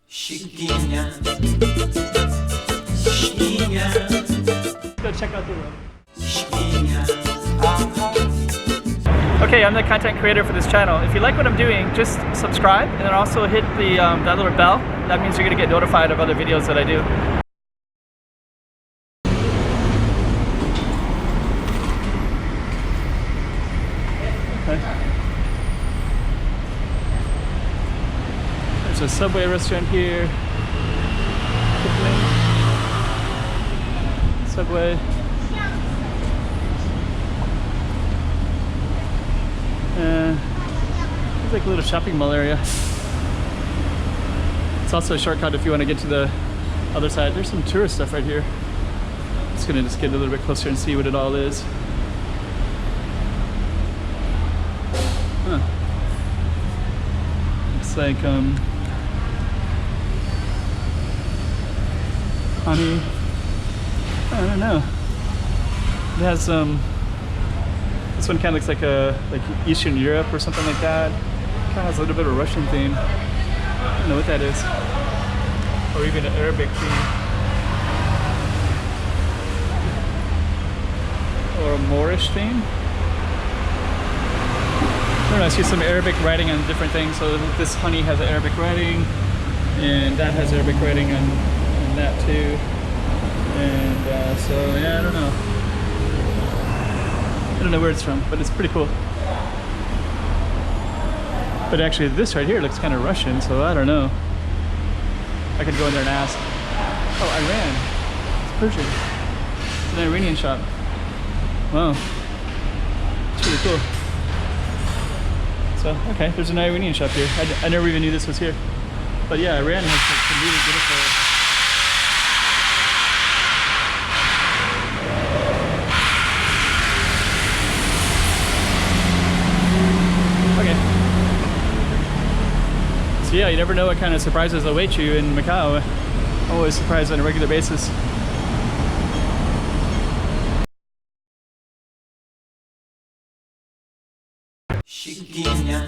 Chiquinha, chiquinha. Go check out the room. Chiquinha. Okay, I'm the content creator for this channel. If you like what I'm doing, just subscribe and then also hit the that little bell. That means you're gonna get notified of other videos that I do. Okay. There's a Subway restaurant here. Subway. It's like a little shopping mall area. It's also a shortcut if you want to get to the other side. There's some tourist stuff right here. I'm just gonna get a little bit closer and see what it all is. Huh. Looks like honey. I don't know. It has this one kind of looks like Eastern Europe or something like that. Kind of has a little bit of a Russian theme. I don't know what that is. Or even an Arabic theme. Or a Moorish theme. I don't know, I see some Arabic writing on different things. So this honey has Arabic writing, and that has Arabic writing on that too. And so yeah, I don't know. I don't know where it's from, but it's pretty cool. But actually this right here looks kind of Russian, so I don't know. I could go in there and ask. Oh, Iran. It's Persian. It's an Iranian shop. Wow. It's really cool. So, okay, there's an Iranian shop here. I never even knew this was here. But yeah, Iran has some really beautiful. So yeah, you never know what kind of surprises await you in Macau. I'm always surprised on a regular basis. Chiquinha.